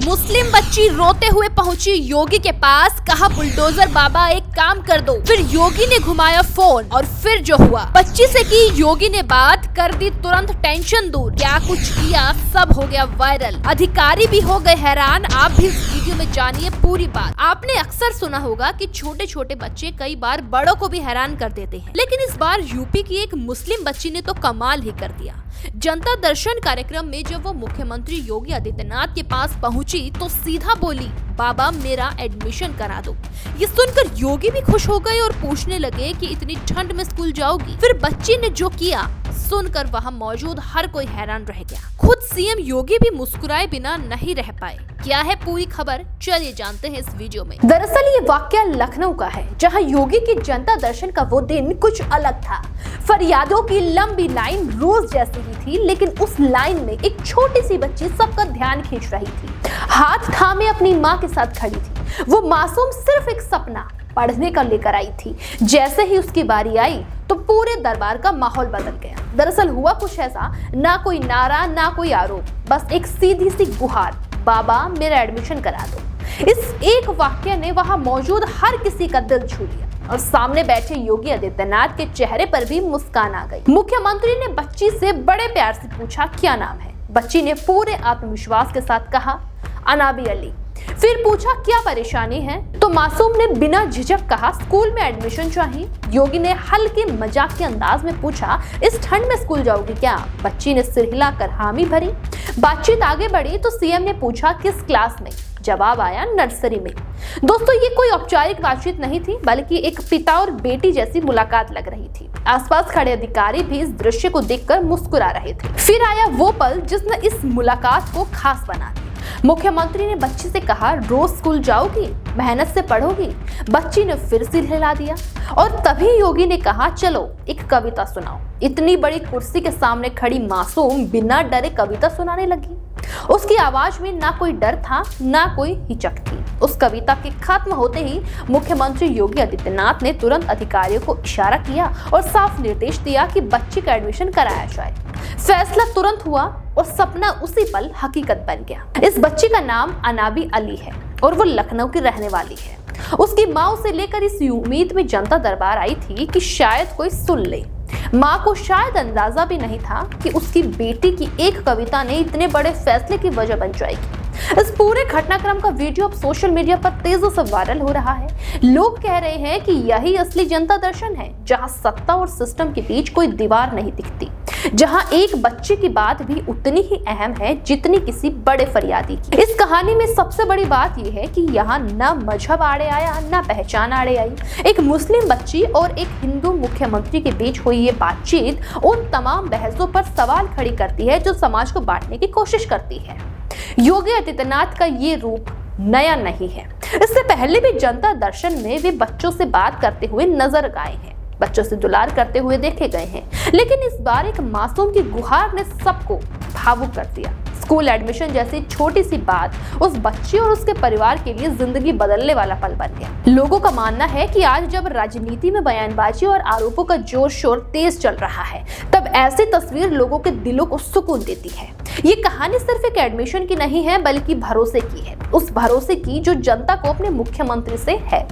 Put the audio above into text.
मुस्लिम बच्ची रोते हुए पहुंची योगी के पास, कहा बुलडोजर बाबा एक काम कर दो। फिर योगी ने घुमाया फोन और फिर जो हुआ, बच्ची से की योगी ने बात, कर दी तुरंत टेंशन दूर। क्या कुछ किया, सब हो गया वायरल। अधिकारी भी हो गए हैरान। आप भी इस वीडियो में जानिए पूरी बात। आपने अक्सर सुना होगा कि छोटे छोटे बच्चे कई बार बड़ों को भी हैरान कर देते हैं, लेकिन इस बार यूपी की एक मुस्लिम बच्ची ने तो कमाल ही कर दिया। जनता दर्शन कार्यक्रम में जब वो मुख्यमंत्री योगी आदित्यनाथ के पास पहुंची तो सीधा बोली, बाबा मेरा एडमिशन करा दो। ये सुनकर योगी भी खुश हो गए और पूछने लगे कि इतनी ठंड में स्कूल जाओगी। फिर बच्ची ने जो किया सुनकर वहां मौजूद हर कोई हैरान रह गया। खुद सीएम योगी भी मुस्कुराए बिना नहीं रह पाए। क्या है पूरी खबर, चलिए जानते हैं इस वीडियो में। दरअसल ये वाकया लखनऊ का है, जहां योगी के जनता दर्शन का वो दिन कुछ अलग था। फरियादों की लंबी लाइन रोज जैसी ही थी, लेकिन उस लाइन में एक छोटी सी बच्ची सबका ध्यान खींच रही थी। हाथ थामे अपनी माँ के साथ खड़ी थी। वो मासूम सिर्फ एक सपना पढ़ने का लेकर आई थी। जैसे ही उसकी बारी आई तो पूरे दरबार का माहौल बदल गया। दरअसल हुआ कुछ ऐसा, ना कोई नारा ना कोई आरोप, बस एक सीधी सी गुहार, बाबा मेरा एडमिशन करा दो। इस एक वाक्य ने वहां मौजूद हर किसी का दिल छू लिया और सामने बैठे योगी आदित्यनाथ के चेहरे पर भी मुस्कान आ गई। मुख्यमंत्री ने बच्ची से बड़े प्यार से पूछा क्या नाम है। बच्ची ने पूरे आत्मविश्वास के साथ कहा अनाबी अली। फिर पूछा क्या परेशानी है, तो मासूम ने बिना झिझक कहा स्कूल में एडमिशन चाहिए। योगी ने हल्के मजाक के अंदाज में पूछा इस ठंड में स्कूल जाओगी क्या। बच्ची ने सिर हिलाकर हामी भरी। बातचीत आगे बढ़ी तो सीएम ने पूछा किस क्लास में। जवाब आया नर्सरी में। दोस्तों ये कोई औपचारिक बातचीत नहीं थी, बल्कि एक पिता और बेटी जैसी मुलाकात लग रही थी। आसपास खड़े अधिकारी भी इस दृश्य को देखकर मुस्कुरा रहे थे। फिर आया वो पल जिसने इस मुलाकात को खास बना दिया। मुख्यमंत्री ने बच्ची से कहा रोज स्कूल जाओगी, मेहनत से पढ़ोगी। बच्ची ने फिर सिर हिला दिया और तभी योगी ने कहा चलो एक कविता सुनाओ। इतनी बड़ी कुर्सी के सामने खड़ी मासूम बिना डरे कविता सुनाने लगी। उसकी आवाज में ना कोई डर था ना कोई हिचक थी। उस कविता के खत्म होते ही मुख्यमंत्री योगी आदित्यनाथ ने तुरंत अधिकारियों को इशारा किया और साफ निर्देश दिया कि बच्ची का एडमिशन कराया जाए। फैसला तुरंत हुआ और सपना उसी पल हकीकत बन गया। इस बच्ची का नाम अनाबी अली है और वो लखनऊ की रहने वाली है। उसकी माँ उसे लेकर इस उम्मीद में जनता दरबार आई थी कि शायद कोई सुन ले। माँ को शायद अंदाजा भी नहीं था कि उसकी बेटी की एक कविता ने इतने बड़े फैसले की वजह बन जाएगी। इस पूरे घटनाक्रम का वीडियो अब सोशल मीडिया पर तेजी से वायरल हो रहा है। लोग कह रहे हैं कि यही असली जनता दर्शन है, जहां सत्ता और सिस्टम के बीच कोई दीवार नहीं दिखती, जहां एक बच्चे की बात भी उतनी ही अहम है जितनी किसी बड़े फरियादी की। इस कहानी में सबसे बड़ी बात यह है कि यहाँ न मजहब आड़े आया न पहचान आड़े आई। एक मुस्लिम बच्ची और एक हिंदू मुख्यमंत्री के बीच हुई ये बातचीत उन तमाम बहसों पर सवाल खड़ी करती है जो समाज को बांटने की कोशिश करती है। योगी आदित्यनाथ का ये रूप नया नहीं है। इससे पहले भी जनता दर्शन में वे बच्चों से बात करते हुए नजर आए हैं, बच्चों से दुलार करते हुए देखे गए हैं, लेकिन इस बार एक मासूम की गुहार ने सबको भावुक कर दिया। स्कूल एडमिशन जैसी छोटी सी बात उस बच्ची और उसके परिवार के लिए जिंदगी बदलने वाला पल बन गया। लोगों का मानना है कि आज जब राजनीति में बयानबाजी और आरोपों का जोर शोर तेज चल रहा है, तब ऐसी तस्वीर लोगों के दिलों को सुकून देती है। ये कहानी सिर्फ एक एडमिशन की नहीं है, बल्कि भरोसे की है। उस भरोसे की जो जनता को अपने मुख्यमंत्री से है।